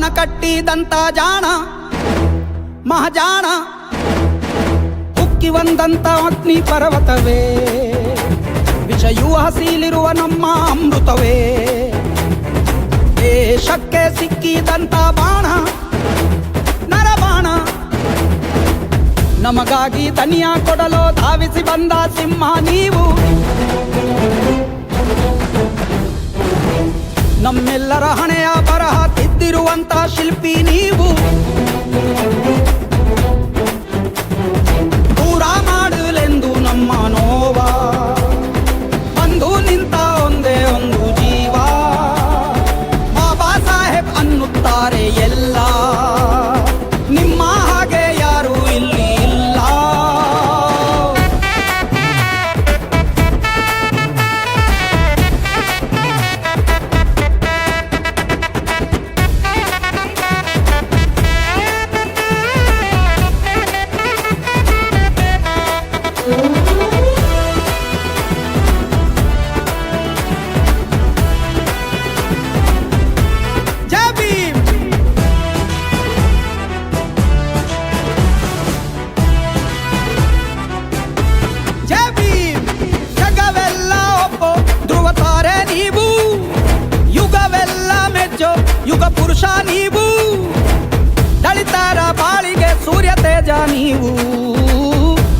ರಾಷ್ಟ್ರಾನ ಕಟ್ಟಿದಂತ ಜಾಣ ಮಹಾಜಾಣ, ಉಕ್ಕಿ ಬಂದಂತ ಅಗ್ನಿ ಪರ್ವತವೇ, ವಿಷಯೂ ಹಸಿಲಿರುವ ನಮ್ಮ ಅಮೃತವೇ, ದೇಶಕ್ಕೆ ಸಿಕ್ಕಿದಂತ ಬಾಣ ನರಬಾಣ, ನಮಗಾಗಿ ತನಿಯ ಕೊಡಲು ಧಾವಿಸಿ ಬಂದ ಸಿಂಹ ನೀವು, ನಮ್ಮೆಲ್ಲರ ಹಣೆಯ ಬರಹ ತಿದ್ದಿರುವಂತ ಶಿಲ್ಪಿ ನೀವು, ದೂರ ಮಾಡಲೆಂದು ನಮ್ಮ ನೋವ ಬಂದು ನಿಂತ ಒಂದೇ ಒಂದು ಜೀವ, ಬಾಬಾ ಸಾಹೇಬ್ ಅನ್ನುತ್ತಾರೆ ಎಲ್ಲ, ನಿಮ್ಮ ಹಾಗೆ ಯಾರು ಇಲ್ಲಿ ಇಲ್ಲ. ಯುಗ ಪುರುಷ ನೀವು, ದಲಿತರ ಬಾಳಿಗೆ ಸೂರ್ಯ ತೇಜ ನೀವು,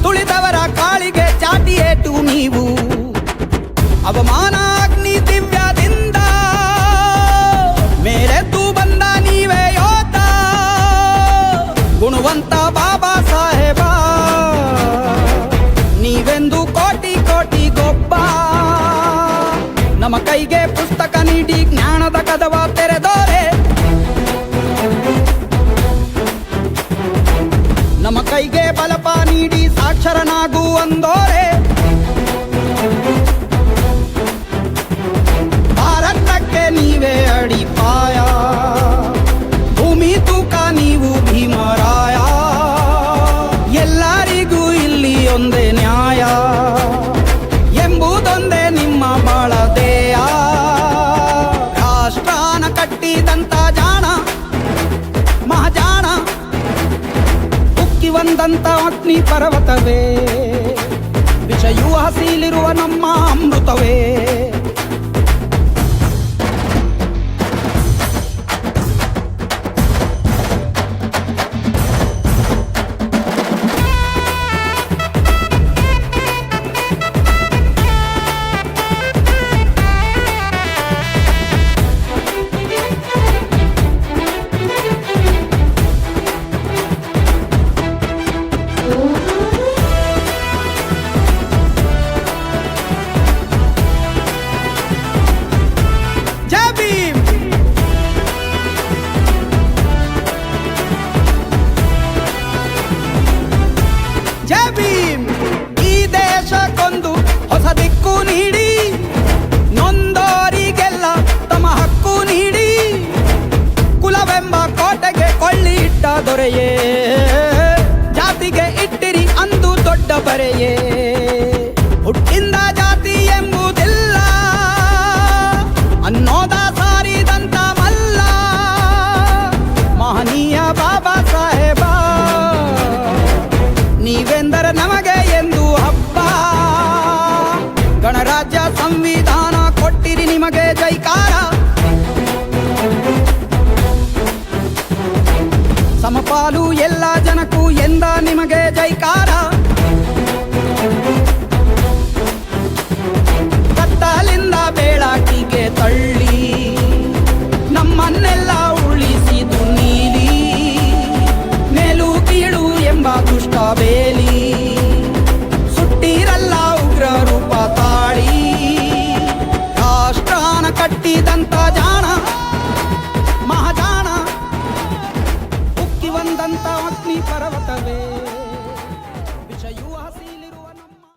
ತುಳಿದವರ ಕಾಳಿಗೆ ಚಾಟಿ ಏಟು ನೀವು, ಅವಮಾನ ಅಗ್ನಿ ದಿವ್ಯದಿಂದ ಮೇರೆದ್ದು ಬಂದ ನೀವೇ ಯೋಧ, ಗುಣವಂತ ಬಾಬಾ ಸಾಹೇಬ ನೀವೆಂದು ಕೋಟಿ ಕೋಟಿ ಗೊಬ್ಬ, ನಮ್ಮ ಕೈಗೆ ಪುಸ್ತಕ ನೀಡಿ ಜ್ಞಾನದ ಕದವ ತೆರೆದೋರೆ, ನಮ್ಮ ಕೈಗೆ ಬಲಪ ನೀಡಿ ಸಾಕ್ಷರನಾಗು ಅಂದೋರೆ, ಭಾರತಕ್ಕೆ ನೀವೇ ಅಡಿಪಾಯ, ಭೂಮಿ ತೂಕ ನೀವು ಭೀಮರಾಯ, ಎಲ್ಲರಿಗೂ ಇಲ್ಲಿ ಒಂದೇ ನ್ಯಾಯ ಎಂಬುದೊಂದೇ ನಿಮ್ಮ ಬಾಳದೇಯ, ರಾಷ್ಟ್ರಾನ ಕಟ್ಟಿದಂತ ಜಾಣ ಮಹಾಜಾಣ, ಉಕ್ಕಿ ಬಂದಂತ ಅಗ್ನಿ ಪರ್ವತವೇ, ವಿಷಯೂ ಹಸಿಲಿರುವ ನಮ್ಮ ಅಮೃತವೇ. ಈ ದೇಶಕ್ಕೊಂದು ಹೊಸ ದಿಕ್ಕು ನೀಡಿ, ನೊಂದೋರಿಗೆಲ್ಲ ತಮ್ಮ ಹಕ್ಕು ನೀಡಿ, ಕುಲವೆಂಬ ಕೋಟೆಗೆ ಕೊಳ್ಳಿ ಇಟ್ಟ ದೊರೆಯೇ, ಜಾತಿಗೆ ಇಟ್ಟಿರಿ ಅಂದು ದೊಡ್ಡ ಬರೆಯೇ, ಹುಟ್ಟಿಂದ ಜಾತಿ ಎಂಬುದಿಲ್ಲ ಅನ್ನೋದ ಸಾರಿದಂತ ಮಲ್ಲ, ಮಹನೀಯ ಬಾಬಾ ಸಾಹೇಬ ನೀವೆಂದರೆ ನಮಗೆ ಎಂದು ಹಬ್ಬ, ಗಣರಾಜ್ಯ ಸಂವಿಧಾನ ಕೊಟ್ಟಿರಿ ನಿಮಗೆ ಜೈಕಾರ, ಸಮಪಾಲು ಎಲ್ಲ ಜನಕ್ಕೂ ಎಂದ ನಿಮಗೆ ಜೈಕಾರ, ಕತ್ತಲಿಂದ ಬೆಳಕಿಗೆ ತಳ್ಳಿ ನಮ್ಮನ್ನೆಲ್ಲ ಉಳಿಸಿದು ನೀಲಿ, ಮೇಲು ಕೀಳು ಎಂಬ ದುಷ್ಟ ಬೇಲಿ, ಸುಟ್ಟಿರಲ್ಲ ಉಗ್ರ ರೂಪ ತಾಳಿ, ರಾಷ್ಟ್ರಾನ ಕಟ್ಟಿದಂತ